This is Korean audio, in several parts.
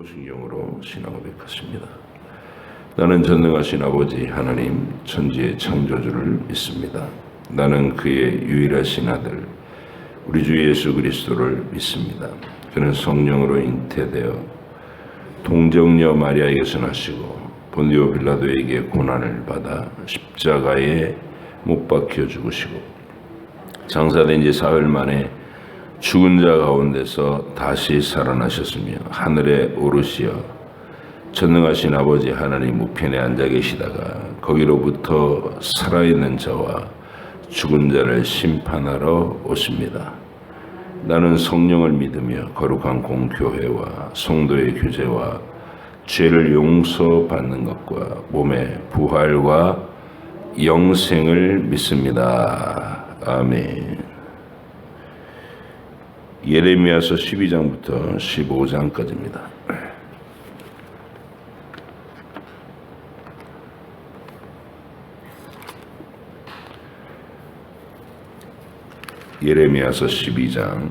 성경으로 신앙 고백했습니다. 나는 전능하신 아버지 하나님 천지의 창조주를 믿습니다. 나는 그의 유일하신 아들 우리 주 예수 그리스도를 믿습니다. 그는 성령으로 잉태되어 동정녀 마리아에게서 나시고 본디오 빌라도에게 고난을 받아 십자가에 못 박혀 죽으시고 장사된 지 사흘 만에 죽은 자 가운데서 다시 살아나셨으며 하늘에 오르시어 전능하신 아버지 하나님 우편에 앉아 계시다가 거기로부터 살아있는 자와 죽은 자를 심판하러 오십니다. 나는 성령을 믿으며 거룩한 공교회와 성도의 교제와 죄를 용서받는 것과 몸의 부활과 영생을 믿습니다. 아멘. 예레미야서 12장부터 15장까지입니다. 예레미야서 12장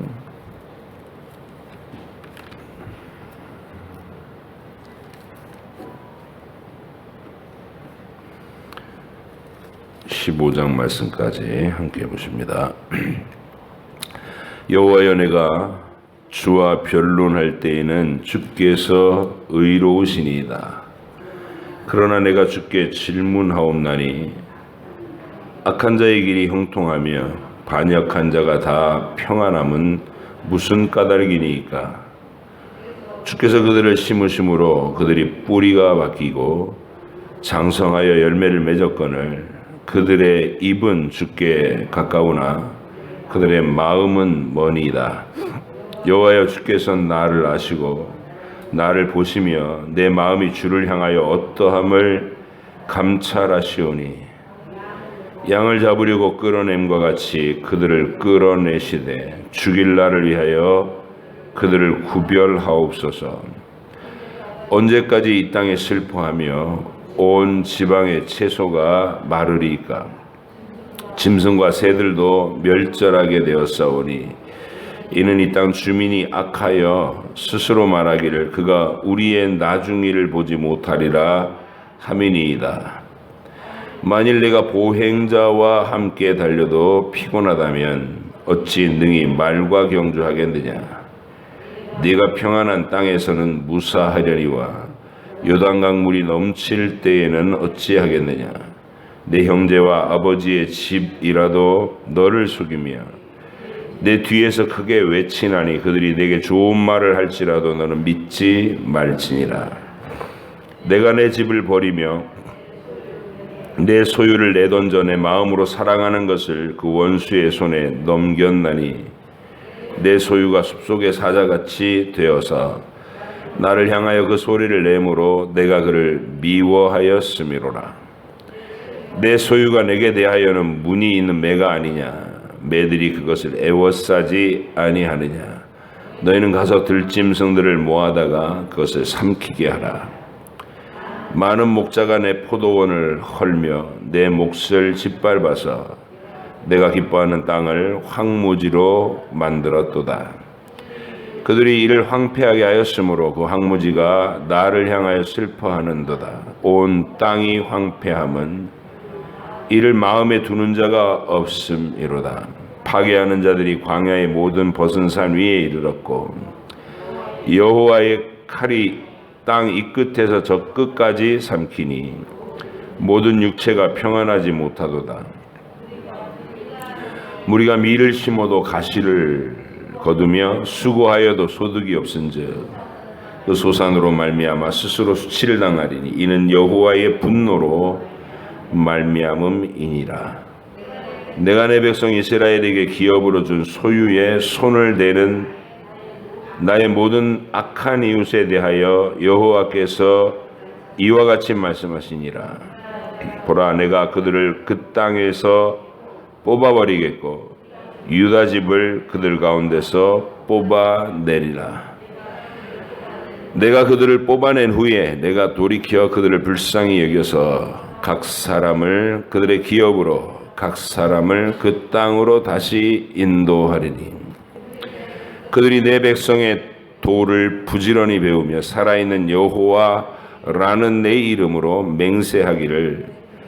15장 말씀까지 함께 보십니다. 여호와여, 내가 주와 변론할 때에는 주께서 의로우시니이다. 그러나 내가 주께 질문하옵나니 악한 자의 길이 형통하며 반역한 자가 다 평안함은 무슨 까닭이니이까? 주께서 그들을 심으심으로 그들이 뿌리가 바뀌고 장성하여 열매를 맺었거늘 그들의 입은 주께 가까우나 그들의 마음은 머니이다. 여호와여, 주께서 나를 아시고 나를 보시며 내 마음이 주를 향하여 어떠함을 감찰하시오니 양을 잡으려고 끌어냄과 같이 그들을 끌어내시되 죽일 날을 위하여 그들을 구별하옵소서. 언제까지 이 땅에 슬퍼하며 온 지방의 채소가 마르리까? 짐승과 새들도 멸절하게 되었사오니 이는 이 땅 주민이 악하여 스스로 말하기를 그가 우리의 나중일을 보지 못하리라 함이니이다. 만일 내가 보행자와 함께 달려도 피곤하다면 어찌 능히 말과 경주하겠느냐? 네가 평안한 땅에서는 무사하려니와 요단강 물이 넘칠 때에는 어찌하겠느냐? 내 형제와 아버지의 집이라도 너를 속이며 내 뒤에서 크게 외치나니 그들이 내게 좋은 말을 할지라도 너는 믿지 말지니라. 내가 내 집을 버리며 내 소유를 내던져 내 마음으로 사랑하는 것을 그 원수의 손에 넘겼나니 내 소유가 숲속의 사자같이 되어서 나를 향하여 그 소리를 내므로 내가 그를 미워하였음이로라. 내 소유가 내게 대하여는 문이 있는 매가 아니냐? 매들이 그것을 애워싸지 아니하느냐? 너희는 가서 들짐승들을 모아다가 그것을 삼키게 하라. 많은 목자가 내 포도원을 헐며 내 몫을 짓밟아서 내가 기뻐하는 땅을 황무지로 만들었도다. 그들이 이를 황폐하게 하였으므로 그 황무지가 나를 향하여 슬퍼하는도다. 온 땅이 황폐함은 이를 마음에 두는 자가 없음이로다. 파괴하는 자들이 광야의 모든 벗은 산 위에 이르렀고 여호와의 칼이 땅 이 끝에서 저 끝까지 삼키니 모든 육체가 평안하지 못하도다. 무리가 밀을 심어도 가시를 거두며 수고하여도 소득이 없은즉 그 소산으로 말미암아 스스로 수치를 당하리니 이는 여호와의 분노로 말미암음이니라. 내가 내 백성 이스라엘에게 기업으로 준 소유에 손을 대는 나의 모든 악한 이웃에 대하여 여호와께서 이와 같이 말씀하시니라. 보라, 내가 그들을 그 땅에서 뽑아버리겠고 유다 집을 그들 가운데서 뽑아내리라. 내가 그들을 뽑아낸 후에 내가 돌이켜 그들을 불쌍히 여겨서 각 사람을 그들의 기업으로 각 사람을 그 땅으로 다시 인도하리니 그들이 내 백성의 도를 부지런히 배우며 살아있는 여호와라는 내 이름으로 맹세하기를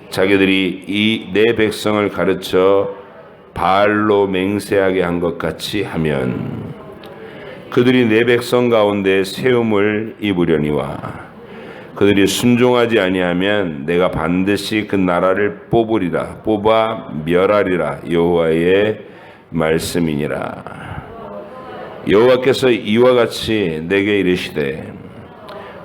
자기들이 이 내 백성을 가르쳐 바알로 맹세하게 한 것 같이 하면 그들이 내 백성 가운데 세움을 입으려니와 그들이 순종하지 아니하면 내가 반드시 그 나라를 뽑아 멸하리라. 여호와의 말씀이니라. 여호와께서 이와 같이 내게 이르시되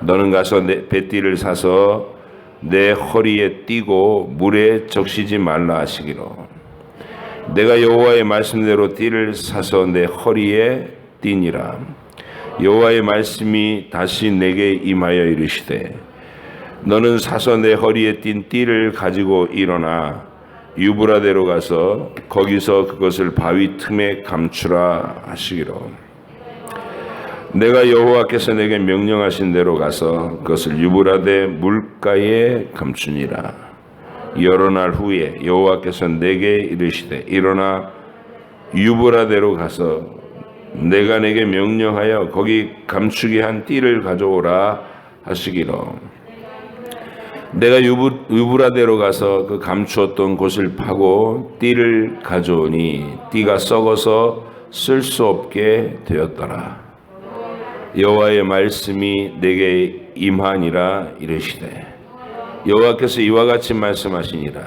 너는 가서 배띠를 사서 내 허리에 띠고 물에 적시지 말라 하시기로 내가 여호와의 말씀대로 띠를 사서 내 허리에 띠니라. 여호와의 말씀이 다시 내게 임하여 이르시되 너는 사서 내 허리에 띈 띠를 가지고 일어나 유브라데로 가서 거기서 그것을 바위 틈에 감추라 하시기로 내가 여호와께서 내게 명령하신 대로 가서 그것을 유브라데 물가에 감추니라. 여러 날 후에 여호와께서 내게 이르시되 일어나 유브라데로 가서 내가 내게 명령하여 거기 감추게 한 띠를 가져오라 하시기로 내가 유브라데로 가서 그 감추었던 곳을 파고 띠를 가져오니 띠가 썩어서 쓸 수 없게 되었더라. 여호와의 말씀이 내게 임하니라 이르시되 여호와께서 이와 같이 말씀하시니라.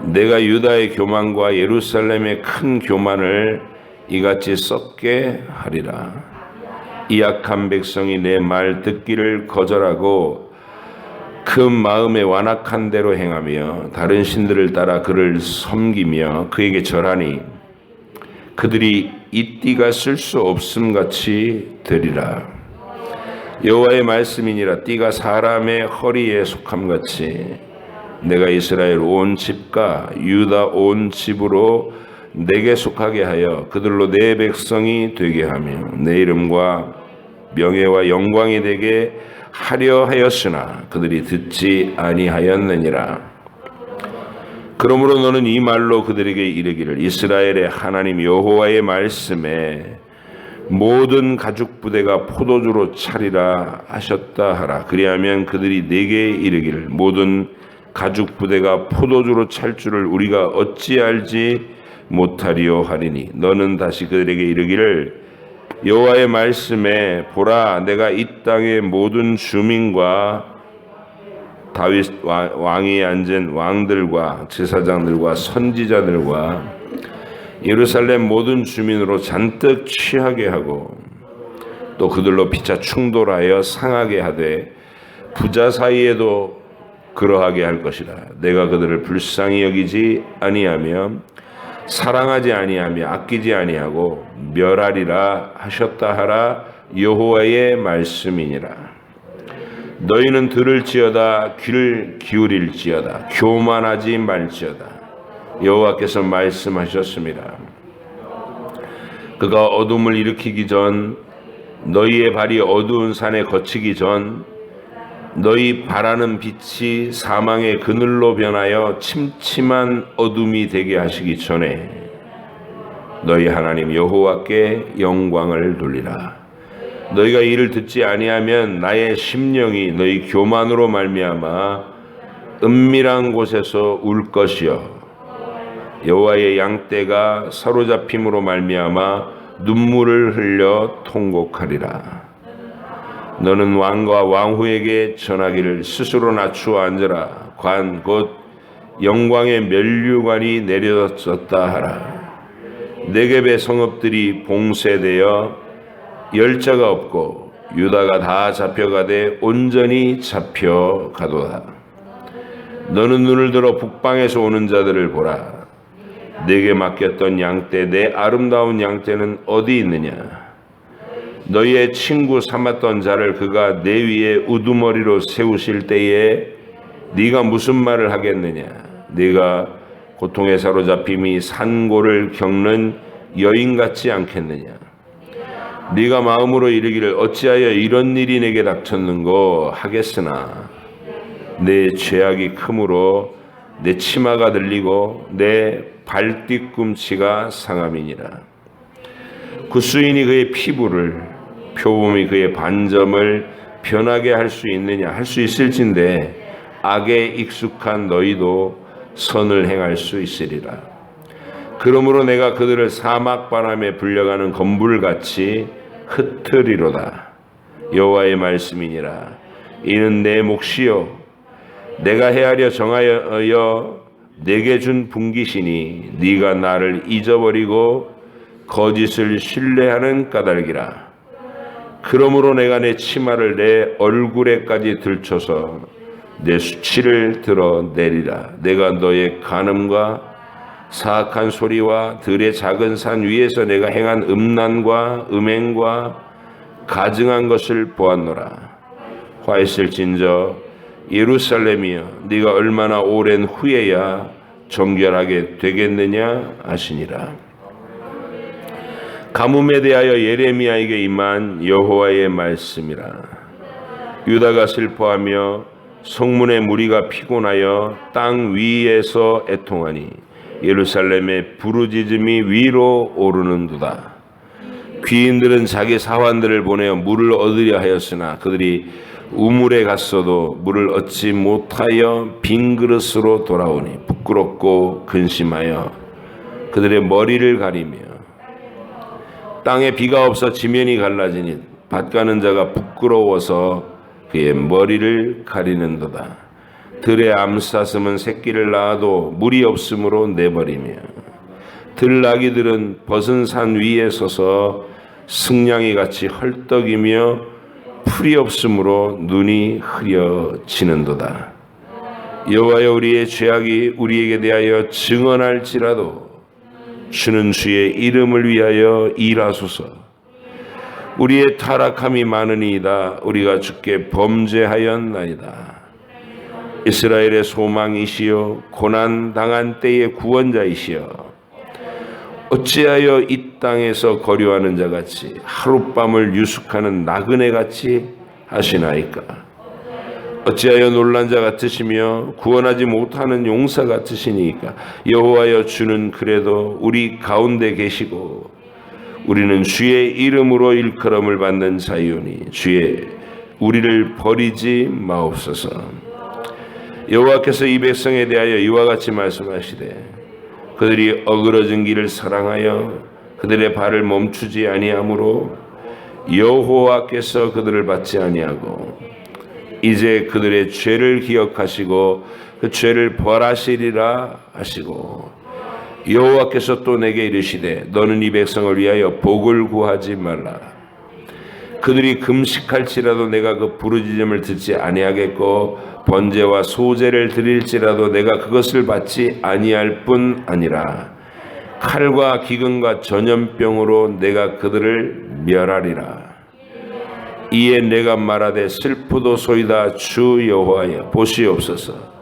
내가 유다의 교만과 예루살렘의 큰 교만을 이같이 썩게 하리라. 이 악한 백성이 내 말 듣기를 거절하고 그 마음에 완악한 대로 행하며 다른 신들을 따라 그를 섬기며 그에게 절하니 그들이 이 띠가 쓸 수 없음같이 되리라. 여호와의 말씀이니라. 띠가 사람의 허리에 속함같이 내가 이스라엘 온 집과 유다 온 집으로 내게 속하게 하여 그들로 내 백성이 되게 하며 내 이름과 명예와 영광이 되게 하려 하였으나 그들이 듣지 아니하였느니라. 그러므로 너는 이 말로 그들에게 이르기를 이스라엘의 하나님 여호와의 말씀에 모든 가죽 부대가 포도주로 차리라 하셨다 하라. 그리하면 그들이 내게 이르기를 모든 가죽 부대가 포도주로 찰 줄을 우리가 어찌 알지 못하리요 하리니 너는 다시 그들에게 이르기를 여호와의 말씀에 보라 내가 이 땅의 모든 주민과 다윗 왕이 앉은 왕들과 제사장들과 선지자들과 예루살렘 모든 주민으로 잔뜩 취하게 하고 또 그들로 피차 충돌하여 상하게 하되 부자 사이에도 그러하게 할 것이라. 내가 그들을 불쌍히 여기지 아니하며 사랑하지 아니하며 아끼지 아니하고 멸하리라 하셨다 하라. 여호와의 말씀이니라. 너희는 들을지어다 귀를 기울일지어다 교만하지 말지어다. 여호와께서 말씀하셨습니다. 그가 어둠을 일으키기 전 너희의 발이 어두운 산에 거치기 전 너희 바라는 빛이 사망의 그늘로 변하여 침침한 어둠이 되게 하시기 전에 너희 하나님 여호와께 영광을 돌리라. 너희가 이를 듣지 아니하면 나의 심령이 너희 교만으로 말미암아 은밀한 곳에서 울 것이요 여호와의 양떼가 사로잡힘으로 말미암아 눈물을 흘려 통곡하리라. 너는 왕과 왕후에게 전하기를 스스로 낮추어 앉으라. 관 곧 영광의 면류관이 내려졌다 하라. 네겝의 성읍들이 봉쇄되어 열자가 없고 유다가 다 잡혀가되 온전히 잡혀가도다. 너는 눈을 들어 북방에서 오는 자들을 보라. 내게 맡겼던 양떼 내 아름다운 양떼는 어디 있느냐. 너희의 친구 삼았던 자를 그가 내 위에 우두머리로 세우실 때에 네가 무슨 말을 하겠느냐. 네가 고통에 사로잡힘이 산고를 겪는 여인 같지 않겠느냐. 네가 마음으로 이르기를 어찌하여 이런 일이 내게 닥쳤는고 하겠으나 내 죄악이 크므로 내 치마가 들리고 내 발뒤꿈치가 상함이니라. 구스인이 그의 피부를 표범이 그의 반점을 변하게 할 수 있느냐? 할 수 있을진데 악에 익숙한 너희도 선을 행할 수 있으리라. 그러므로 내가 그들을 사막 바람에 불려가는 건불같이 흩으리로다. 여호와의 말씀이니라. 이는 내 몫이요 내가 헤아려 정하여 내게 준 분깃이니 네가 나를 잊어버리고 거짓을 신뢰하는 까닭이라. 그러므로 내가 내 치마를 내 얼굴에까지 들쳐서 내 수치를 드러내리라. 내가 너의 간음과 사악한 소리와 들의 작은 산 위에서 내가 행한 음란과 음행과 가증한 것을 보았노라. 화했을진저 예루살렘이여 네가 얼마나 오랜 후에야 정결하게 되겠느냐 하시니라. 가뭄에 대하여 예레미야에게 임한 여호와의 말씀이라. 유다가 슬퍼하며 성문의 무리가 피곤하여 땅 위에서 애통하니 예루살렘의 부르짖음이 위로 오르는도다. 귀인들은 자기 사환들을 보내어 물을 얻으려 하였으나 그들이 우물에 갔어도 물을 얻지 못하여 빈 그릇으로 돌아오니 부끄럽고 근심하여 그들의 머리를 가리며 땅에 비가 없어 지면이 갈라지니 밭 가는 자가 부끄러워서 그의 머리를 가리는도다. 들의 암사슴은 새끼를 낳아도 물이 없으므로 내버리며 들나귀들은 벗은 산 위에 서서 승냥이 같이 헐떡이며 풀이 없으므로 눈이 흐려지는도다. 여호와여 우리의 죄악이 우리에게 대하여 증언할지라도 주는 주의 이름을 위하여 일하소서. 우리의 타락함이 많으니이다. 우리가 주께 범죄하였나이다. 이스라엘의 소망이시여 고난 당한 때의 구원자이시여 어찌하여 이 땅에서 거류하는 자같이 하룻밤을 유숙하는 나그네같이 하시나이까. 어찌하여 놀란 자 같으시며 구원하지 못하는 용사 같으시니까. 여호와여 주는 그래도 우리 가운데 계시고 우리는 주의 이름으로 일컬음을 받는 자이오니 주의 우리를 버리지 마옵소서. 여호와께서 이 백성에 대하여 이와 같이 말씀하시되 그들이 어그러진 길을 사랑하여 그들의 발을 멈추지 아니하므로 여호와께서 그들을 받지 아니하고 이제 그들의 죄를 기억하시고 그 죄를 벌하시리라 하시고 여호와께서 또 내게 이르시되 너는 이 백성을 위하여 복을 구하지 말라. 그들이 금식할지라도 내가 그 부르짖음을 듣지 아니하겠고 번제와 소제를 드릴지라도 내가 그것을 받지 아니할 뿐 아니라 칼과 기근과 전염병으로 내가 그들을 멸하리라. 이에 내가 말하되 슬프도소이다. 주 여호와여 보시옵소서.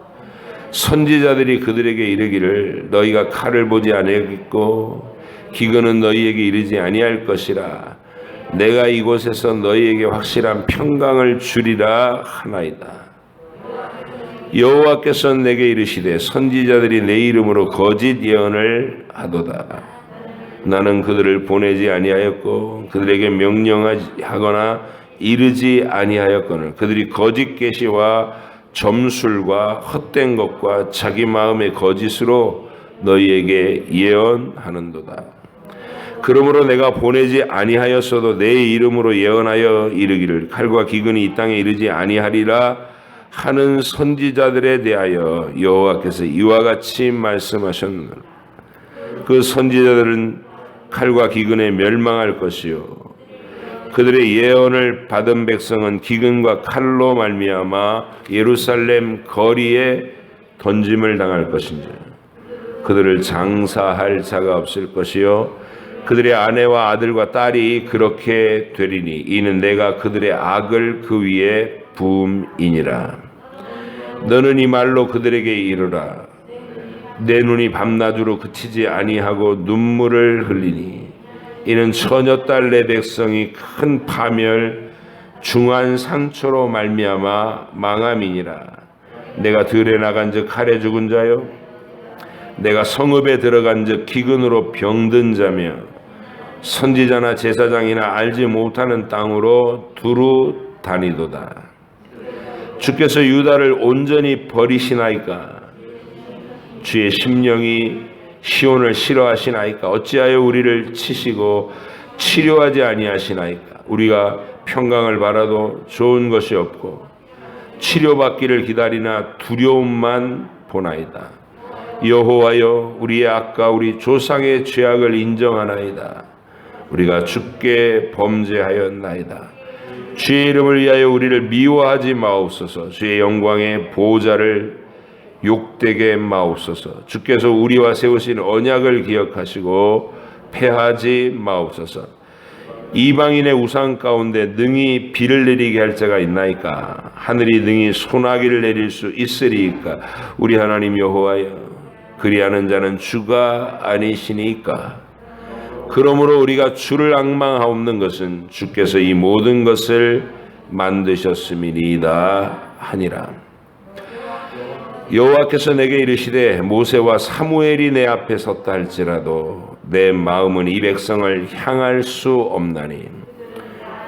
선지자들이 그들에게 이르기를 너희가 칼을 보지 아니하겠고 기근은 너희에게 이르지 아니할 것이라. 내가 이곳에서 너희에게 확실한 평강을 주리라 하나이다. 여호와께서 내게 이르시되 선지자들이 내 이름으로 거짓 예언을 하도다. 나는 그들을 보내지 아니하였고 그들에게 명령하거나 이르지 아니하였거늘 그들이 거짓 계시와 점술과 헛된 것과 자기 마음의 거짓으로 너희에게 예언하는도다. 그러므로 내가 보내지 아니하였어도 내 이름으로 예언하여 이르기를 칼과 기근이 이 땅에 이르지 아니하리라 하는 선지자들에 대하여 여호와께서 이와 같이 말씀하셨느니라. 그 선지자들은 칼과 기근에 멸망할 것이요 그들의 예언을 받은 백성은 기근과 칼로 말미암아 예루살렘 거리에 던짐을 당할 것인지 그들을 장사할 자가 없을 것이요 그들의 아내와 아들과 딸이 그렇게 되리니 이는 내가 그들의 악을 그 위에 부음이니라. 너는 이 말로 그들에게 이르라. 내 눈이 밤낮으로 그치지 아니하고 눈물을 흘리니 이는 처녀딸 내 백성이 큰 파멸 중한 상처로 말미암아 망함이니라. 내가 들에 나간즉 칼에 죽은 자요 내가 성읍에 들어간즉 기근으로 병든 자며 선지자나 제사장이나 알지 못하는 땅으로 두루 다니도다. 주께서 유다를 온전히 버리시나이까? 주의 심령이 시온을 싫어하시나이까? 어찌하여 우리를 치시고 치료하지 아니하시나이까? 우리가 평강을 바라도 좋은 것이 없고 치료받기를 기다리나 두려움만 보나이다. 여호와여, 우리의 악과 우리 조상의 죄악을 인정하나이다. 우리가 주께 범죄하였나이다. 주의 이름을 위하여 우리를 미워하지 마옵소서. 주의 영광의 보호자를 욕되게 마옵소서. 주께서 우리와 세우신 언약을 기억하시고 패하지 마옵소서. 이방인의 우상 가운데 능히 비를 내리게 할 자가 있나이까? 하늘이 능히 소나기를 내릴 수 있으리이까? 우리 하나님 여호와여, 그리하는 자는 주가 아니시니까? 그러므로 우리가 주를 앙망하옵는 것은 주께서 이 모든 것을 만드셨음이니이다 하니라. 여호와께서 내게 이르시되 모세와 사무엘이 내 앞에 섰다 할지라도 내 마음은 이 백성을 향할 수 없나니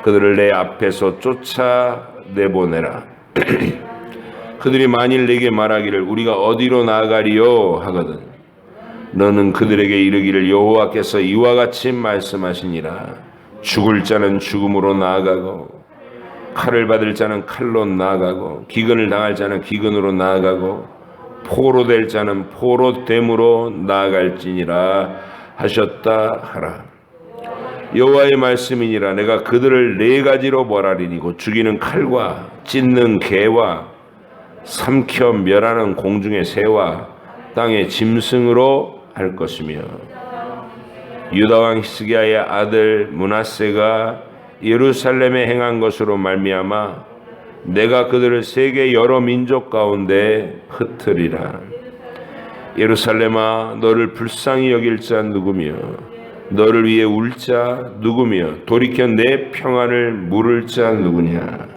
그들을 내 앞에서 쫓아내보내라. 그들이 만일 내게 말하기를 우리가 어디로 나아가리요 하거든 너는 그들에게 이르기를 여호와께서 이와 같이 말씀하시니라. 죽을 자는 죽음으로 나아가고 칼을 받을 자는 칼로 나아가고 기근을 당할 자는 기근으로 나아가고 포로될 자는 포로됨으로 나아갈지니라 하셨다 하라. 여호와의 말씀이니라. 내가 그들을 네 가지로 벌하리니 곧 죽이는 칼과 찢는 개와 삼켜 멸하는 공중의 새와 땅의 짐승으로 할 것이며 유다 왕 히스기야의 아들 므낫세가 예루살렘에 행한 것으로 말미암아 내가 그들을 세계 여러 민족 가운데 흩으리라. 예루살렘아, 너를 불쌍히 여길 자 누구며 너를 위해 울 자 누구며 돌이켜 내 평안을 물을 자 누구냐?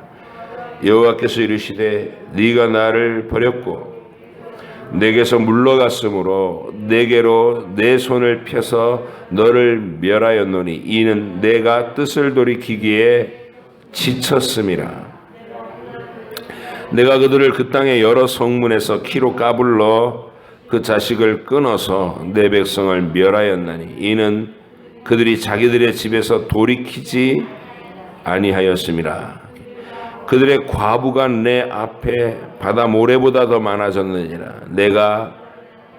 여호와께서 이르시되 네가 나를 버렸고 내게서 물러갔으므로 내게로 내 손을 펴서 너를 멸하였노니 이는 내가 뜻을 돌이키기에 지쳤음이라. 내가 그들을 그 땅의 여러 성문에서 키로 까불러 그 자식을 끊어서 내 백성을 멸하였나니 이는 그들이 자기들의 집에서 돌이키지 아니하였음이라. 그들의 과부가 내 앞에 바다 모래보다 더 많아졌느니라. 내가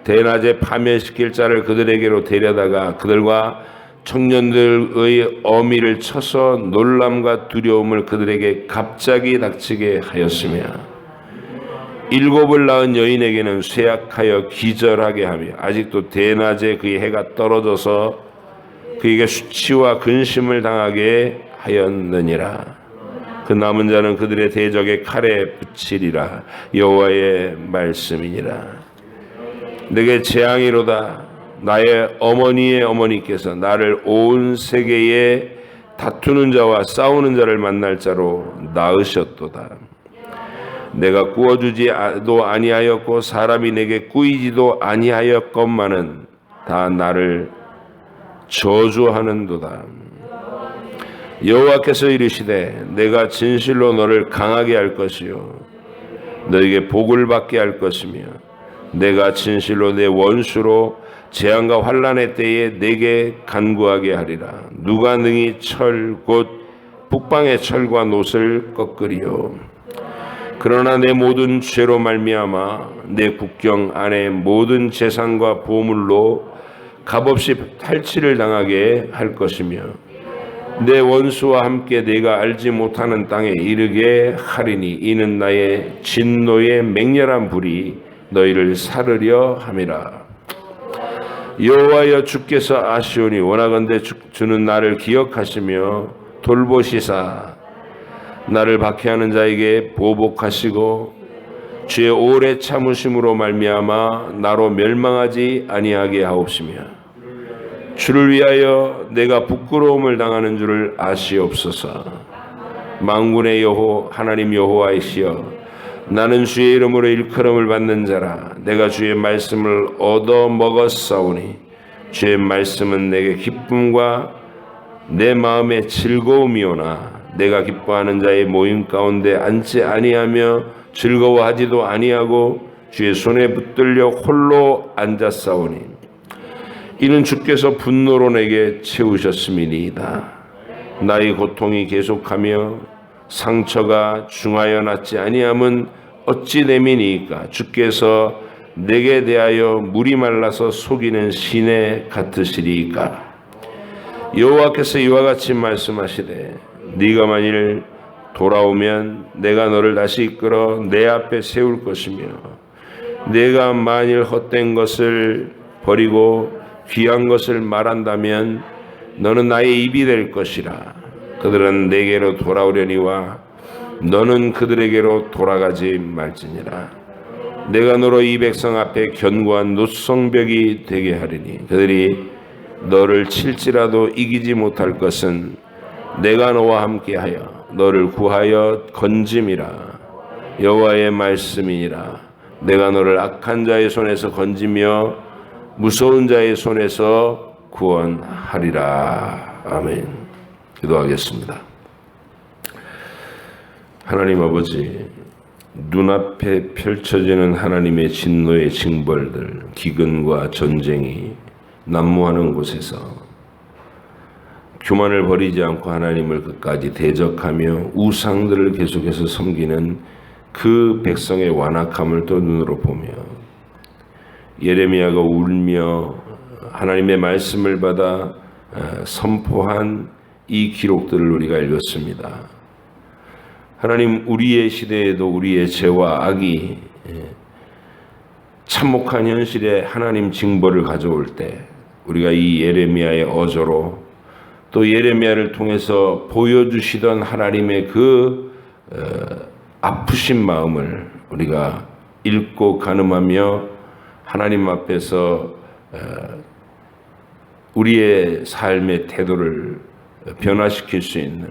대낮에 파멸시킬 자를 그들에게로 데려다가 그들과 청년들의 어미를 쳐서 놀람과 두려움을 그들에게 갑자기 닥치게 하였으며 일곱을 낳은 여인에게는 쇠약하여 기절하게 하며 아직도 대낮에 그의 해가 떨어져서 그에게 수치와 근심을 당하게 하였느니라. 그 남은 자는 그들의 대적의 칼에 붙이리라. 여호와의 말씀이니라. 내게 재앙이로다. 나의 어머니의 어머니께서 나를 온 세계에 다투는 자와 싸우는 자를 만날 자로 낳으셨도다. 내가 구워주지도 아니하였고 사람이 내게 꾸이지도 아니하였건만은 다 나를 저주하는도다. 여호와께서 이르시되 내가 진실로 너를 강하게 할 것이요 너에게 복을 받게 할 것이며 내가 진실로 내 원수로 재앙과 환난의 때에 내게 간구하게 하리라. 누가 능히 철 곧 북방의 철과 놋을 꺾으리요. 그러나 내 모든 죄로 말미암아 내 국경 안에 모든 재산과 보물로 값없이 탈취를 당하게 할 것이며 내 원수와 함께 내가 알지 못하는 땅에 이르게 하리니 이는 나의 진노의 맹렬한 불이 너희를 사르려 함이라. 여호와여, 주께서 아시오니 원하건대 주는 나를 기억하시며 돌보시사 나를 박해하는 자에게 보복하시고 주의 오래 참으심으로 말미암아 나로 멸망하지 아니하게 하옵시며 주를 위하여 내가 부끄러움을 당하는 줄을 아시옵소서. 만군의 여호 하나님 여호와이시여, 나는 주의 이름으로 일컬음을 받는 자라. 내가 주의 말씀을 얻어 먹었사오니 주의 말씀은 내게 기쁨과 내 마음에 즐거움이오나 내가 기뻐하는 자의 모임 가운데 앉지 아니하며 즐거워하지도 아니하고 주의 손에 붙들려 홀로 앉았사오니 이는 주께서 분노로 내게 채우셨음이니이다. 나의 고통이 계속하며 상처가 중하여 낫지 아니함은 어찌 됨이니까. 주께서 내게 대하여 물이 말라서 속이는 시내 같으시리이까. 여호와께서 이와 같이 말씀하시되 네가 만일 돌아오면 내가 너를 다시 이끌어 내 앞에 세울 것이며 내가 만일 헛된 것을 버리고 귀한 것을 말한다면 너는 나의 입이 될 것이라. 그들은 내게로 돌아오려니와 너는 그들에게로 돌아가지 말지니라. 내가 너로 이 백성 앞에 견고한 노성벽이 되게 하리니 그들이 너를 칠지라도 이기지 못할 것은 내가 너와 함께하여 너를 구하여 건짐이라. 여호와의 말씀이니라. 내가 너를 악한 자의 손에서 건지며 무서운 자의 손에서 구원하리라. 아멘. 기도하겠습니다. 하나님 아버지, 눈앞에 펼쳐지는 하나님의 진노의 징벌들, 기근과 전쟁이 난무하는 곳에서 교만을 버리지 않고 하나님을 끝까지 대적하며 우상들을 계속해서 섬기는 그 백성의 완악함을 또 눈으로 보며 예레미야가 울며 하나님의 말씀을 받아 선포한 이 기록들을 우리가 읽었습니다. 하나님, 우리의 시대에도 우리의 죄와 악이 참혹한 현실에 하나님 징벌을 가져올 때 우리가 이 예레미야의 어조로 또 예레미야를 통해서 보여주시던 하나님의 그 아프신 마음을 우리가 읽고 가늠하며 하나님 앞에서 우리의 삶의 태도를 변화시킬 수 있는,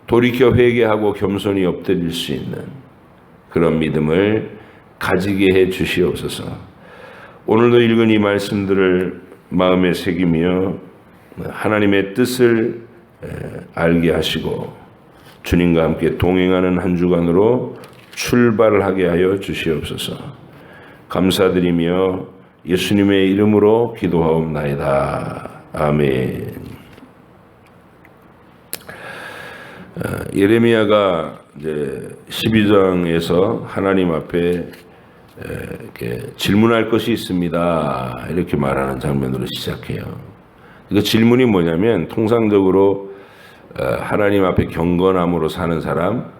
돌이켜 회개하고 겸손히 엎드릴 수 있는 그런 믿음을 가지게 해 주시옵소서. 오늘도 읽은 이 말씀들을 마음에 새기며 하나님의 뜻을 알게 하시고 주님과 함께 동행하는 한 주간으로 출발하게 하여 주시옵소서. 감사드리며 예수님의 이름으로 기도하옵나이다. 아멘. 예레미야가 이제 12장에서 하나님 앞에 이렇게 질문할 것이 있습니다. 이렇게 말하는 장면으로 시작해요. 그 질문이 뭐냐면, 통상적으로 하나님 앞에 경건함으로 사는 사람,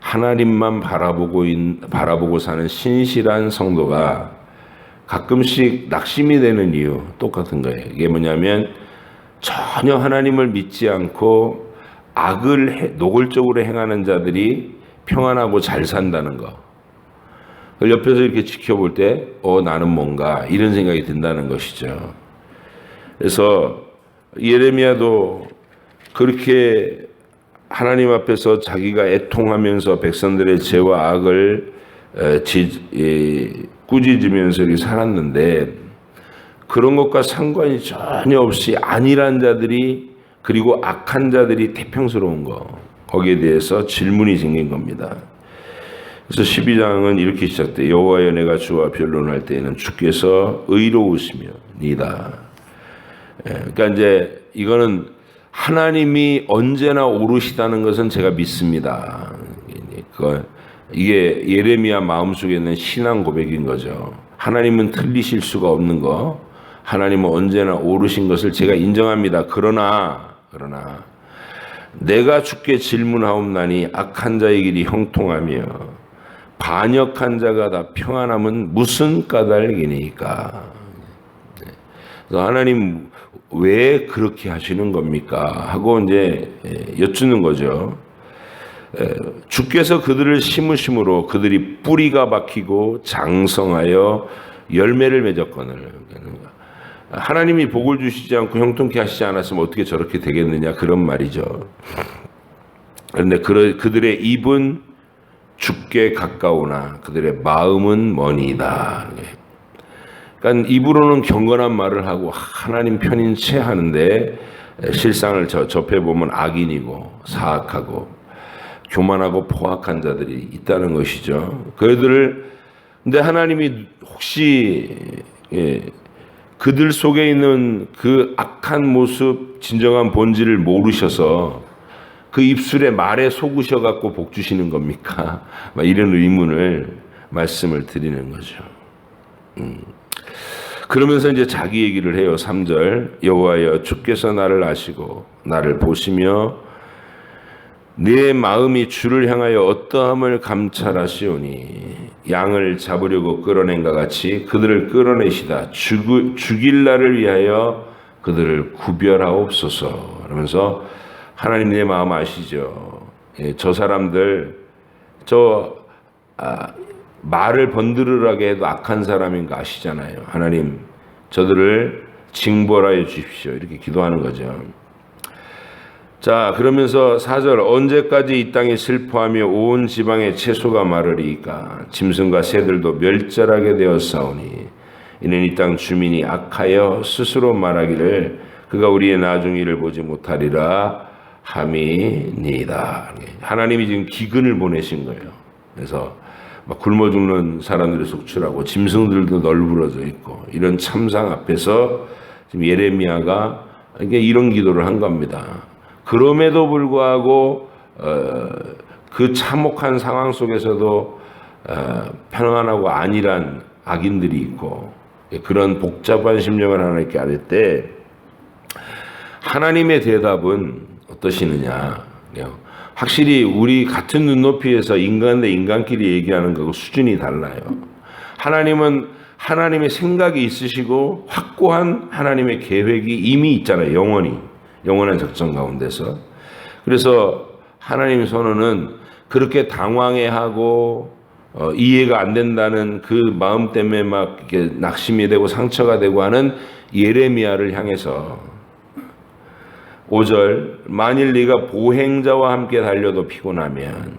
하나님만 바라보고 사는 신실한 성도가 가끔씩 낙심이 되는 이유 똑같은 거예요. 이게 뭐냐면, 전혀 하나님을 믿지 않고 악을 노골적으로 행하는 자들이 평안하고 잘 산다는 거. 옆에서 이렇게 지켜볼 때 나는 뭔가 이런 생각이 든다는 것이죠. 그래서 예레미야도 그렇게 하나님 앞에서 자기가 애통하면서 백성들의 죄와 악을 꾸짖으면서 이렇게 살았는데, 그런 것과 상관이 전혀 없이 안일한 자들이, 그리고 악한 자들이 태평스러운 거, 거기에 대해서 질문이 생긴 겁니다. 그래서 12장은 이렇게 시작돼. 여호와여, 내가 주와 변론할 때에는 주께서 의로우시며니다. 그러니까 이제 이거는 하나님이 언제나 옳으시다는 것은 제가 믿습니다. 이게 예레미야 마음속에 있는 신앙 고백인 거죠. 하나님은 틀리실 수가 없는 거, 하나님은 언제나 옳으신 것을 제가 인정합니다. 그러나 내가 주께 질문하옵나니 악한 자의 길이 형통하며 반역한 자가 다 평안함은 무슨 까닭이니까. 그래서 하나님 왜 그렇게 하시는 겁니까? 하고 이제 여쭙는 거죠. 주께서 그들을 심으심으로 그들이 뿌리가 박히고 장성하여 열매를 맺었거늘. 하나님이 복을 주시지 않고 형통케 하시지 않았으면 어떻게 저렇게 되겠느냐, 그런 말이죠. 그런데 그들의 입은 주께 가까우나 그들의 마음은 머니이다. 그러니까 입으로는 경건한 말을 하고 하나님 편인 채 하는데 실상을 접해보면 악인이고 사악하고 교만하고 포악한 자들이 있다는 것이죠. 근데 하나님이 혹시 그들 속에 있는 그 악한 모습, 진정한 본질을 모르셔서 그 입술에 말에 속으셔갖고 복 주시는 겁니까? 이런 의문을 말씀을 드리는 거죠. 그러면서 이제 자기 얘기를 해요. 3절 여호와여 주께서 나를 아시고 나를 보시며 내 마음이 주를 향하여 어떠함을 감찰하시오니 양을 잡으려고 끌어낸가 같이 그들을 끌어내시다 죽일 날을 위하여 그들을 구별하옵소서. 그러면서 하나님 내 마음 아시죠? 저 사람들 말을 번드르르하게 해도 악한 사람인 거 아시잖아요. 하나님 저들을 징벌하여 주십시오. 이렇게 기도하는 거죠. 자, 그러면서 4절 언제까지 이 땅에 슬퍼하며 온 지방의 채소가 마르리이까 짐승과 새들도 멸절하게 되었사오니 이는 이 땅 주민이 악하여 스스로 말하기를 그가 우리의 나중 일을 보지 못하리라 함이니이다. 하나님이 지금 기근을 보내신 거예요. 그래서 막 굶어 죽는 사람들이 속출하고 짐승들도 널브러져 있고 이런 참상 앞에서 지금 예레미야가 이런 기도를 한 겁니다. 그럼에도 불구하고 그 참혹한 상황 속에서도 평안하고 안일한 악인들이 있고 그런 복잡한 심령을 하나님께 아뢰 때 하나님의 대답은 어떠시느냐. 확실히 우리 같은 눈높이에서 인간 대 인간끼리 얘기하는 거고 수준이 달라요. 하나님은 하나님의 생각이 있으시고 확고한 하나님의 계획이 이미 있잖아요. 영원한 작전 가운데서. 그래서 하나님 선언은 그렇게 당황해하고 이해가 안 된다는 그 마음 때문에 막 이렇게 낙심이 되고 상처가 되고 하는 예레미야를 향해서 5절 만일 네가 보행자와 함께 달려도 피곤하면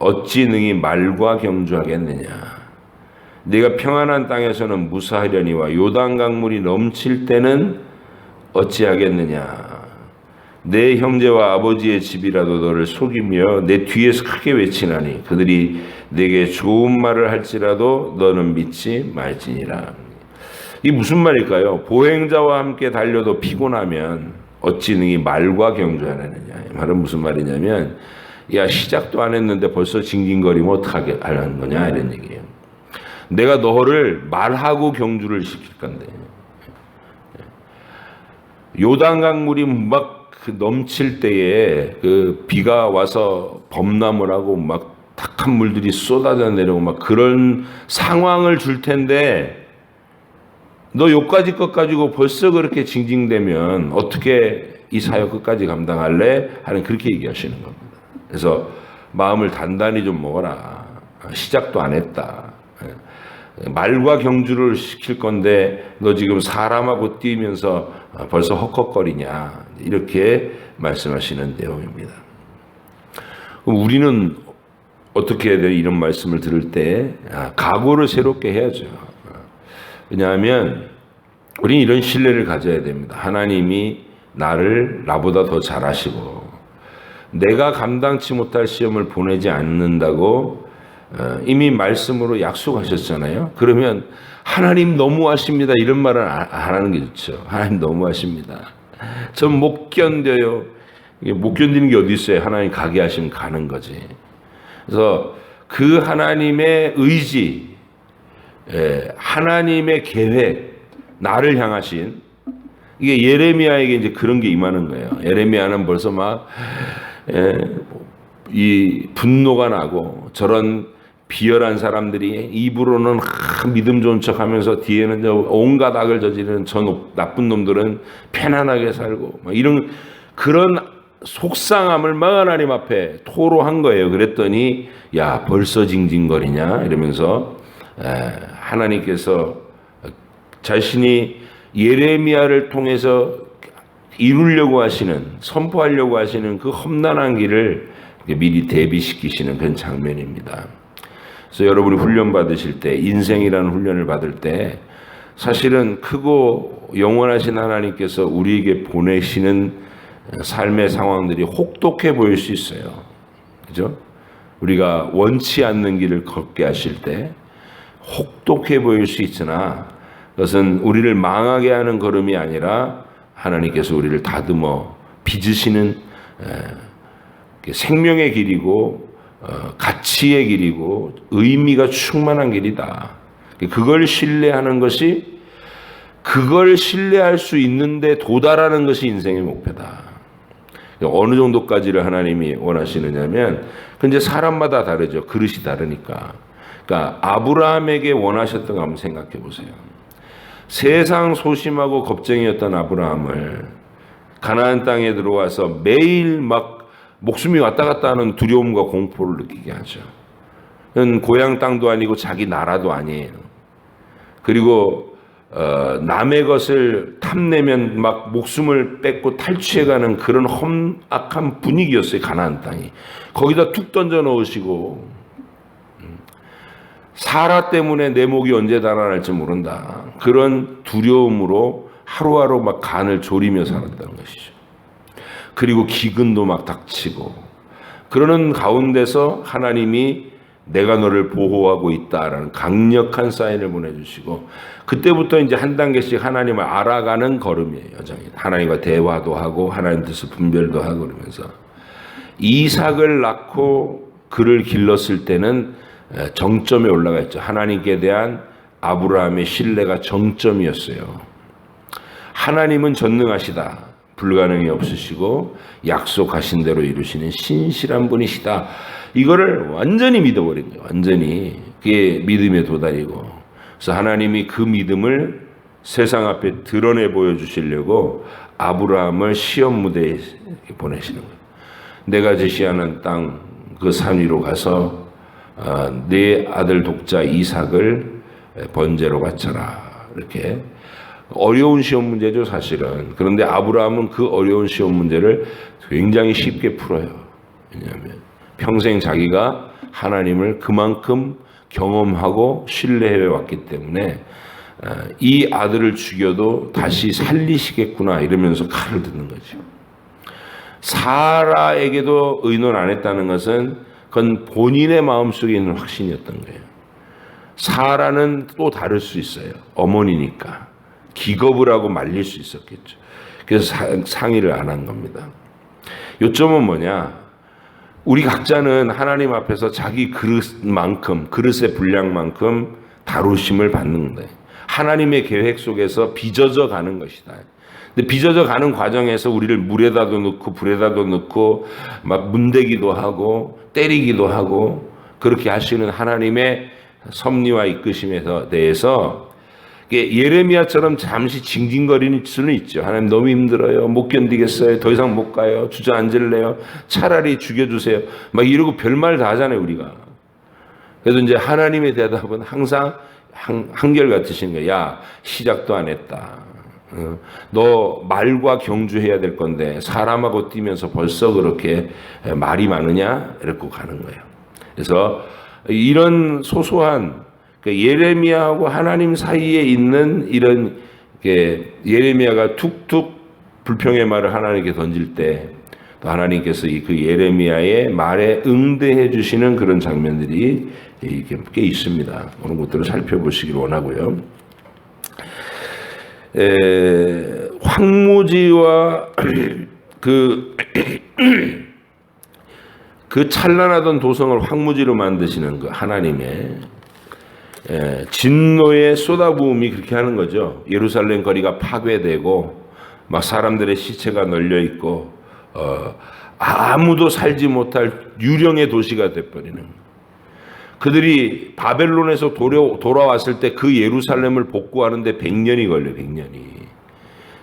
어찌 능히 말과 경주하겠느냐. 네가 평안한 땅에서는 무사하려니와 요단 강물이 넘칠 때는 어찌하겠느냐. 내 형제와 아버지의 집이라도 너를 속이며 내 뒤에서 크게 외치나니 그들이 내게 좋은 말을 할지라도 너는 믿지 말지니라. 이게 무슨 말일까요? 보행자와 함께 달려도 피곤하면 어찌 능히 말과 경주하느냐. 이 말은 무슨 말이냐면 야 시작도 안 했는데 벌써 징징거리면 어떡하게 하려는 거냐 이런 얘기예요. 내가 너를 말하고 경주를 시킬 건데 요단강물이 막 넘칠 때에 그 비가 와서 범람을 하고 막 탁한 물들이 쏟아져 내려오고 막 그런 상황을 줄 텐데 너 요까지 것 가지고 벌써 그렇게 징징대면 어떻게 이 사역 끝까지 감당할래? 하는 그렇게 얘기하시는 겁니다. 그래서 마음을 단단히 좀 먹어라. 시작도 안 했다. 말과 경주를 시킬 건데 너 지금 사람하고 뛰면서 벌써 헉헉거리냐. 이렇게 말씀하시는 내용입니다. 그럼 우리는 어떻게 해야 돼? 이런 말씀을 들을 때 각오를 새롭게 해야죠. 왜냐하면 우리는 이런 신뢰를 가져야 됩니다. 하나님이 나보다 더 잘하시고 내가 감당치 못할 시험을 보내지 않는다고 이미 말씀으로 약속하셨잖아요. 그러면 하나님 너무하십니다 이런 말은 안 하는 게 좋죠. 하나님 너무하십니다. 전 못 견뎌요. 못 견디는 게 어디 있어요. 하나님 가게 하시면 가는 거지. 그래서 그 하나님의 의지, 하나님의 계획, 나를 향하신 이게 예레미야에게 이제 그런 게 임하는 거예요. 예레미야는 벌써 막 이 분노가 나고 저런 비열한 사람들이 입으로는 믿음 좋은 척하면서 뒤에는 온갖 악을 저지르는 저 나쁜 놈들은 편안하게 살고 막 이런 그런 속상함을 막 하나님 앞에 토로한 거예요. 그랬더니 야 벌써 징징거리냐 이러면서 하나님께서 자신이 예레미야를 통해서 이루려고 하시는 선포하려고 하시는 그 험난한 길을 미리 대비시키시는 그런 장면입니다. 그래서 여러분이 훈련 받으실 때 인생이라는 훈련을 받을 때 사실은 크고 영원하신 하나님께서 우리에게 보내시는 삶의 상황들이 혹독해 보일 수 있어요. 그죠? 우리가 원치 않는 길을 걷게 하실 때 혹독해 보일 수 있으나 그것은 우리를 망하게 하는 걸음이 아니라 하나님께서 우리를 다듬어 빚으시는 생명의 길이고 가치의 길이고 의미가 충만한 길이다. 그걸 신뢰하는 것이 그걸 신뢰할 수 있는데 도달하는 것이 인생의 목표다. 어느 정도까지를 하나님이 원하시느냐면 근데 사람마다 다르죠. 그릇이 다르니까. 그러니까 아브라함에게 원하셨던 거 한번 생각해 보세요. 세상 소심하고 겁쟁이였던 아브라함을 가나안 땅에 들어와서 매일 막 목숨이 왔다 갔다 하는 두려움과 공포를 느끼게 하죠. 고향 땅도 아니고 자기 나라도 아니에요. 그리고 남의 것을 탐내면 막 목숨을 뺏고 탈취해가는 그런 험악한 분위기였어요. 가나안 땅이. 거기다 툭 던져 넣으시고 사라 때문에 내 목이 언제 달아날지 모른다. 그런 두려움으로 하루하루 막 간을 졸이며 살았다는 것이죠. 그리고 기근도 막 닥치고 그러는 가운데서 하나님이 내가 너를 보호하고 있다라는 강력한 사인을 보내주시고 그때부터 이제 한 단계씩 하나님을 알아가는 걸음이에요. 여정이. 하나님과 대화도 하고 하나님 뜻을 분별도 하고 그러면서 이삭을 낳고 그를 길렀을 때는 정점에 올라가 있죠. 하나님께 대한 아브라함의 신뢰가 정점이었어요. 하나님은 전능하시다. 불가능이 없으시고 약속하신 대로 이루시는 신실한 분이시다. 이거를 완전히 믿어버린 거예요. 완전히. 그게 믿음의 도달이고. 그래서 하나님이 그 믿음을 세상 앞에 드러내 보여주시려고 아브라함을 시험 무대에 보내시는 거예요. 내가 제시하는 땅 그 산 위로 가서 내 아들 독자 이삭을 번제로 바쳐라. 이렇게 어려운 시험 문제죠, 사실은. 그런데 아브라함은 그 어려운 시험 문제를 굉장히 쉽게 풀어요. 왜냐하면 평생 자기가 하나님을 그만큼 경험하고 신뢰해 왔기 때문에 이 아들을 죽여도 다시 살리시겠구나 이러면서 칼을 드는 거죠. 사라에게도 의논 안 했다는 것은 그건 본인의 마음속에 있는 확신이었던 거예요. 사라는 또 다를 수 있어요. 어머니니까. 기겁을 하고 말릴 수 있었겠죠. 그래서 상의를 안 한 겁니다. 요점은 뭐냐? 우리 각자는 하나님 앞에서 자기 그릇만큼, 그릇의 분량만큼 다루심을 받는 거예요. 하나님의 계획 속에서 빚어져 가는 것이다. 근데 빚어져 가는 과정에서 우리를 물에다도 넣고 불에다도 넣고 막 문대기도 하고 때리기도 하고 그렇게 하시는 하나님의 섭리와 이끄심에 대해서 예레미야처럼 잠시 징징거리는 수는 있죠. 하나님 너무 힘들어요. 못 견디겠어요. 더 이상 못 가요. 주저앉을래요. 차라리 죽여주세요. 막 이러고 별말 다 하잖아요, 우리가. 그래서 이제 하나님의 대답은 항상 한결같으신 거예요. 야, 시작도 안 했다. 너 말과 경주해야 될 건데 사람하고 뛰면서 벌써 그렇게 말이 많으냐? 이렇게 가는 거예요. 그래서 이런 소소한 예레미야하고 하나님 사이에 있는 이런 예레미야가 툭툭 불평의 말을 하나님께 던질 때 또 하나님께서 그 예레미야의 말에 응대해 주시는 그런 장면들이 꽤 있습니다. 그런 것들을 살펴보시길 원하고요. 황무지와 그 찬란하던 도성을 황무지로 만드시는 그 하나님의 진노의 쏟아부음이 그렇게 하는 거죠. 예루살렘 거리가 파괴되고 막 사람들의 시체가 널려 있고 아무도 살지 못할 유령의 도시가 돼버리는. 그들이 바벨론에서 돌아왔을 때 그 예루살렘을 복구하는데 100년이 걸려요. 100년이.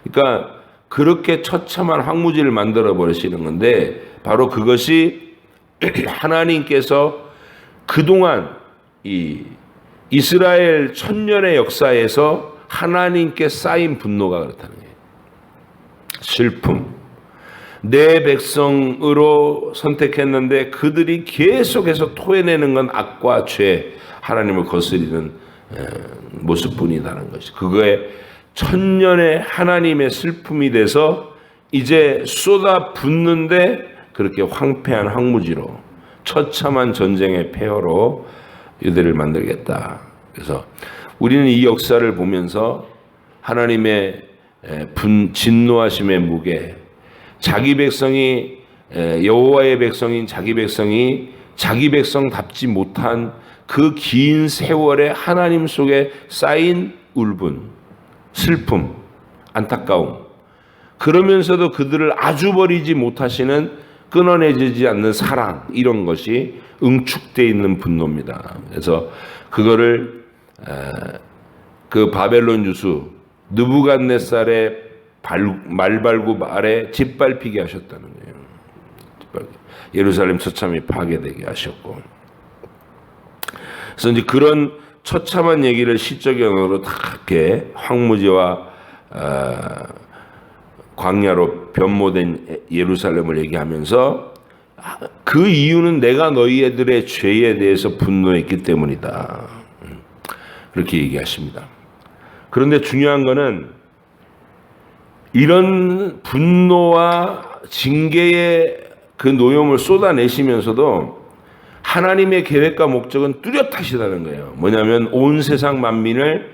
그러니까 그렇게 처참한 황무지를 만들어 버리시는 건데 바로 그것이 하나님께서 그동안 이 이스라엘 천년의 역사에서 하나님께 쌓인 분노가 그렇다는 거예요. 슬픔. 내 백성으로 선택했는데 그들이 계속해서 토해내는 건 악과 죄, 하나님을 거스리는 모습뿐이라는 것이, 그거에 천년의 하나님의 슬픔이 돼서 이제 쏟아 붓는데 그렇게 황폐한 황무지로, 처참한 전쟁의 폐허로 유대를 만들겠다. 그래서 우리는 이 역사를 보면서 하나님의 진노하심의 무게, 자기 백성이, 여호와의 백성인 자기 백성이 자기 백성답지 못한 그 긴 세월의 하나님 속에 쌓인 울분, 슬픔, 안타까움, 그러면서도 그들을 아주 버리지 못하시는 끊어내지지 않는 사랑, 이런 것이 응축되어 있는 분노입니다. 그래서 그거를 그 바벨론 유수 느부갓네살의 말발굽 아래 짓밟히게 하셨다는 거예요. 예루살렘 처참히 파괴되게 하셨고, 그래서 이제 그런 처참한 얘기를 시적 언어로 다 이렇게 황무지와 광야로 변모된 예루살렘을 얘기하면서 그 이유는 내가 너희들의 죄에 대해서 분노했기 때문이다, 그렇게 얘기하십니다. 그런데 중요한 거는 이런 분노와 징계의 그 노염을 쏟아내시면서도 하나님의 계획과 목적은 뚜렷하시다는 거예요. 뭐냐면 온 세상 만민을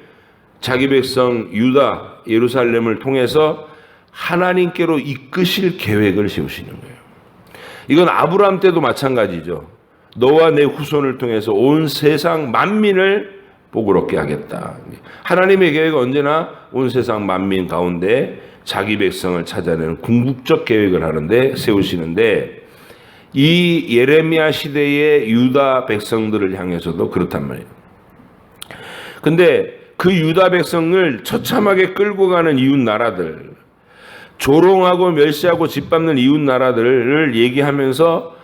자기 백성 유다, 예루살렘을 통해서 하나님께로 이끄실 계획을 세우시는 거예요. 이건 아브라함 때도 마찬가지죠. 너와 내 후손을 통해서 온 세상 만민을 복을 얻게 하겠다. 하나님의 계획은 언제나 온 세상 만민 가운데 자기 백성을 찾아내는 궁극적 계획을 하는데 세우시는데, 이 예레미야 시대의 유다 백성들을 향해서도 그렇단 말이에요. 근데 그 유다 백성을 처참하게 끌고 가는 이웃 나라들, 조롱하고 멸시하고 짓밟는 이웃 나라들을 얘기하면서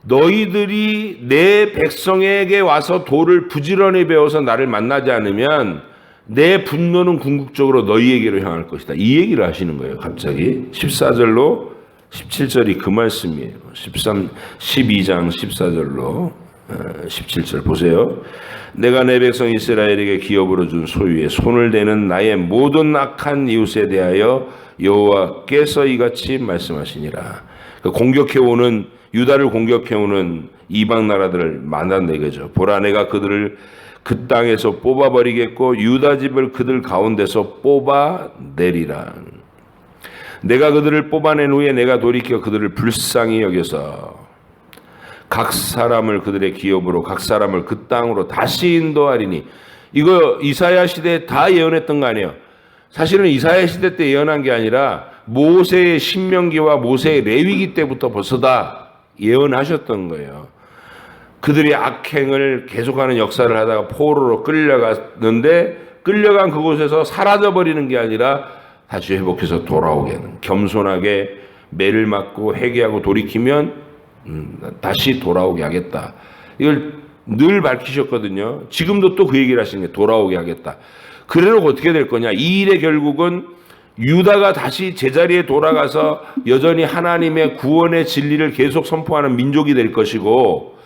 너희들이 내 백성에게 와서 도를 부지런히 배워서 나를 만나지 않으면 내 분노는 궁극적으로 너희에게로 향할 것이다. 이 얘기를 하시는 거예요. 갑자기 14절로 17절이 그 말씀이에요. 12장 14절로 17절 보세요. 내가 내 백성 이스라엘에게 기업으로 준 소유에 손을 대는 나의 모든 악한 이웃에 대하여 여호와께서 이같이 말씀하시니라. 공격해오는, 유다를 공격해오는 이방 나라들을 만난다 이거죠. 보라, 내가 그들을 그 땅에서 뽑아버리겠고 유다 집을 그들 가운데서 뽑아내리라. 내가 그들을 뽑아낸 후에 내가 돌이켜 그들을 불쌍히 여겨서 각 사람을 그들의 기업으로, 각 사람을 그 땅으로 다시 인도하리니. 이거 이사야 시대에 다 예언했던 거 아니에요. 사실은 이사야 시대 때 예언한 게 아니라 모세의 신명기와 모세의 레위기 때부터 벌써 다 예언하셨던 거예요. 그들이 악행을 계속하는 역사를 하다가 포로로 끌려갔는데, 끌려간 그곳에서 사라져버리는 게 아니라 다시 회복해서 돌아오게 하는, 겸손하게 매를 맞고 회개하고 돌이키면 다시 돌아오게 하겠다. 이걸 늘 밝히셨거든요. 지금도 또 그 얘기를 하시는 게 돌아오게 하겠다. 그래놓고 어떻게 될 거냐. 이 일의 결국은 유다가 다시 제자리에 돌아가서 여전히 하나님의 구원의 진리를 계속 선포하는 민족이 될 것이고,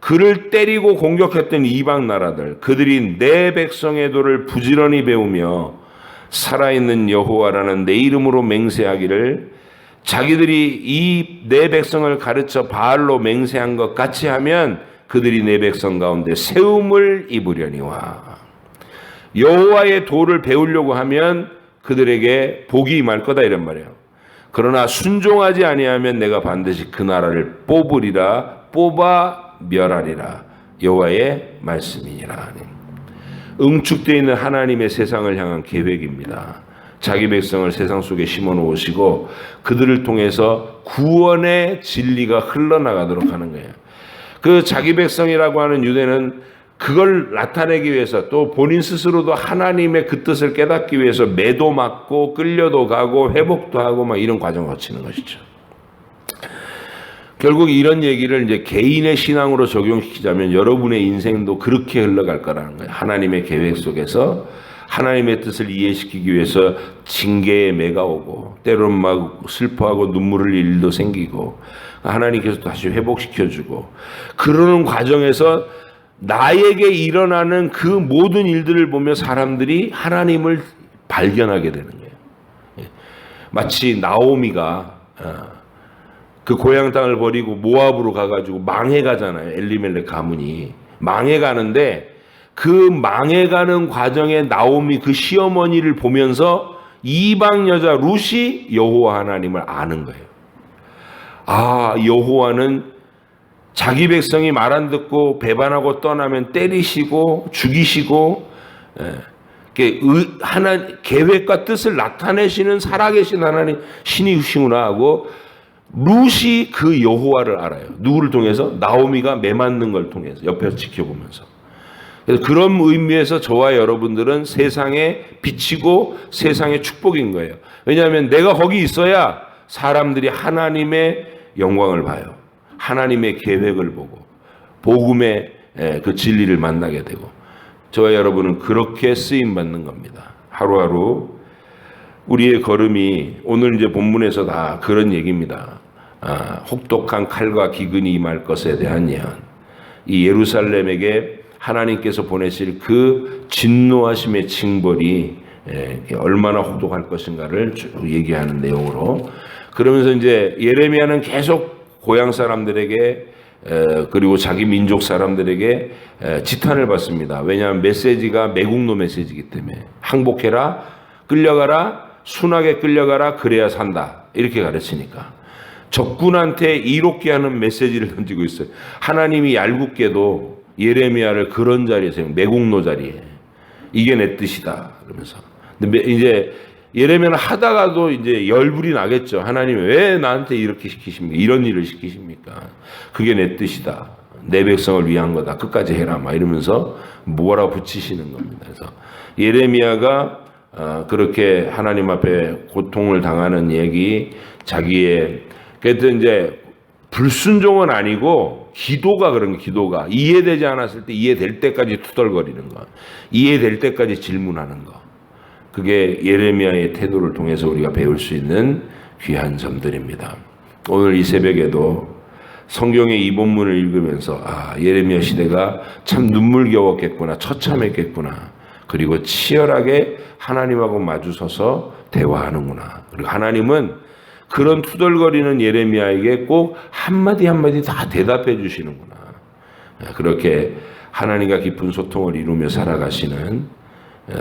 그를 때리고 공격했던 이방 나라들, 그들이 내 백성의 도를 부지런히 배우며 살아있는 여호와라는 내 이름으로 맹세하기를, 자기들이 이 내 백성을 가르쳐 바알로 맹세한 것 같이 하면 그들이 내 백성 가운데 세움을 입으려니와. 여호와의 도를 배우려고 하면 그들에게 복이 임할 거다, 이런 말이에요. 그러나 순종하지 아니하면 내가 반드시 그 나라를 뽑으리라, 뽑아 멸하리라. 여호와의 말씀이니라. 응축되어 있는 하나님의 세상을 향한 계획입니다. 자기 백성을 세상 속에 심어 놓으시고 그들을 통해서 구원의 진리가 흘러나가도록 하는 거예요. 그 자기 백성이라고 하는 유대는 그걸 나타내기 위해서, 또 본인 스스로도 하나님의 그 뜻을 깨닫기 위해서 매도 맞고 끌려도 가고 회복도 하고 막 이런 과정을 거치는 것이죠. 결국 이런 얘기를 이제 개인의 신앙으로 적용시키자면 여러분의 인생도 그렇게 흘러갈 거라는 거예요. 하나님의 계획 속에서 하나님의 뜻을 이해시키기 위해서 징계의 매가 오고, 때로는 막 슬퍼하고 눈물 흘릴 일도 생기고, 하나님께서 다시 회복시켜주고, 그러는 과정에서 나에게 일어나는 그 모든 일들을 보며 사람들이 하나님을 발견하게 되는 거예요. 마치 나오미가 그 고향 땅을 버리고 모압으로 가가지고 망해가잖아요. 엘리멜렉 가문이 망해가는데 그 망해가는 과정에 나오미 그 시어머니를 보면서 이방 여자 룻이 여호와 하나님을 아는 거예요. 아, 여호와는 자기 백성이 말 안 듣고 배반하고 떠나면 때리시고 죽이시고 계획과 뜻을 나타내시는 살아계신 하나님 신이시구나 하고 룻이 그 여호와를 알아요. 누구를 통해서? 나오미가 매 맞는 걸 통해서 옆에서 지켜보면서. 그래서 그런 의미에서 저와 여러분들은 세상에 비치고 세상의 축복인 거예요. 왜냐하면 내가 거기 있어야 사람들이 하나님의 영광을 봐요. 하나님의 계획을 보고 복음의 그 진리를 만나게 되고 저와 여러분은 그렇게 쓰임 받는 겁니다. 하루하루 우리의 걸음이 오늘 이제 본문에서 다 그런 얘기입니다. 혹독한 칼과 기근이 임할 것에 대한 예언. 이 예루살렘에게 하나님께서 보내실 그 진노하심의 징벌이 얼마나 혹독할 것인가를 쭉 얘기하는 내용으로 그러면서 이제 예레미야는 계속 고향 사람들에게 그리고 자기 민족 사람들에게 지탄을 받습니다. 왜냐하면 메시지가 매국노 메시지이기 때문에 항복해라, 끌려가라, 순하게 끌려가라, 그래야 산다 이렇게 가르치니까 적군한테 이롭게 하는 메시지를 던지고 있어요. 하나님이 얄궂게도 예레미야를 그런 자리에서 매국노 자리에 이게 내 뜻이다 그러면서 근데 이제 예레미야는 하다가도 이제 열불이 나겠죠. 하나님이 왜 나한테 이렇게 시키십니까? 이런 일을 시키십니까? 그게 내 뜻이다. 내 백성을 위한 거다. 끝까지 해라. 막 이러면서 뭐라 붙이시는 겁니다. 그래서 예레미야가 그렇게 하나님 앞에 고통을 당하는 얘기, 자기의 그래도 이제 불순종은 아니고 기도가 그런 거, 기도가 이해되지 않았을 때 이해될 때까지 투덜거리는 거, 이해될 때까지 질문하는 거. 그게 예레미야의 태도를 통해서 우리가 배울 수 있는 귀한 점들입니다. 오늘 이 새벽에도 성경의 이 본문을 읽으면서 예레미야 시대가 참 눈물겨웠겠구나, 처참했겠구나. 그리고 치열하게 하나님하고 마주서서 대화하는구나. 그리고 하나님은 그런 투덜거리는 예레미야에게 꼭 한마디 한마디 다 대답해 주시는구나. 그렇게 하나님과 깊은 소통을 이루며 살아가시는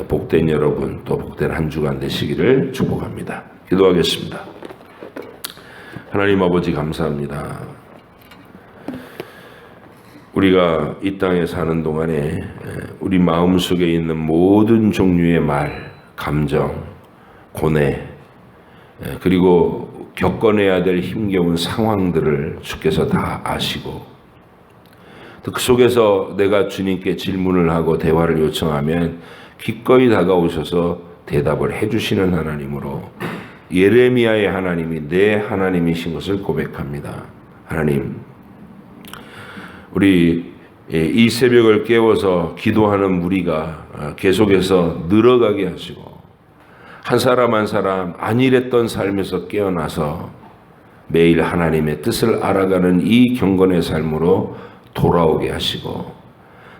복된 여러분 또 복된 한 주간 되시기를 축복합니다. 기도하겠습니다. 하나님 아버지 감사합니다. 우리가 이 땅에 사는 동안에 우리 마음속에 있는 모든 종류의 말, 감정, 고뇌 그리고 겪어내야 될 힘겨운 상황들을 주께서 다 아시고 그 속에서 내가 주님께 질문을 하고 대화를 요청하면 기꺼이 다가오셔서 대답을 해주시는 하나님으로 예레미야의 하나님이 내 하나님이신 것을 고백합니다. 하나님, 우리 이 새벽을 깨워서 기도하는 무리가 계속해서 늘어가게 하시고 한 사람 한 사람 안일했던 삶에서 깨어나서 매일 하나님의 뜻을 알아가는 이 경건의 삶으로 돌아오게 하시고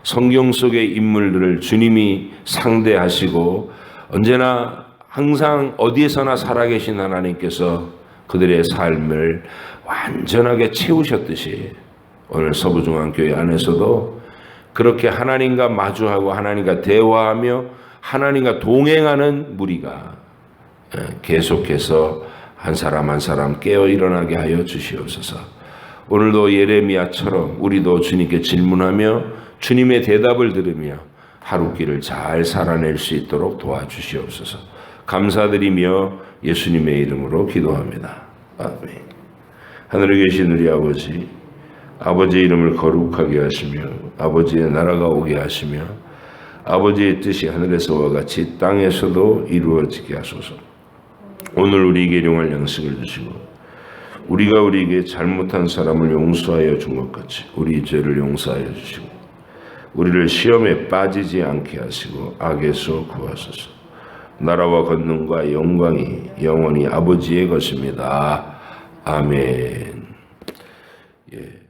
성경 속의 인물들을 주님이 상대하시고 언제나 항상 어디에서나 살아계신 하나님께서 그들의 삶을 완전하게 채우셨듯이 오늘 서부중앙교회 안에서도 그렇게 하나님과 마주하고 하나님과 대화하며 하나님과 동행하는 무리가 계속해서 한 사람 한 사람 깨어 일어나게 하여 주시옵소서. 오늘도 예레미야처럼 우리도 주님께 질문하며 주님의 대답을 들으며 하루길을 잘 살아낼 수 있도록 도와주시옵소서. 감사드리며 예수님의 이름으로 기도합니다. 아멘. 하늘에 계신 우리 아버지, 아버지의 이름을 거룩하게 하시며 아버지의 나라가 오게 하시며 아버지의 뜻이 하늘에서와 같이 땅에서도 이루어지게 하소서. 오늘 우리에게 일용할 양식을 주시고 우리가 우리에게 잘못한 사람을 용서하여 준 것 같이 우리 죄를 용서하여 주시고 우리를 시험에 빠지지 않게 하시고 악에서 구하소서. 나라와 권능과 영광이 영원히 아버지의 것입니다. 아멘. 예.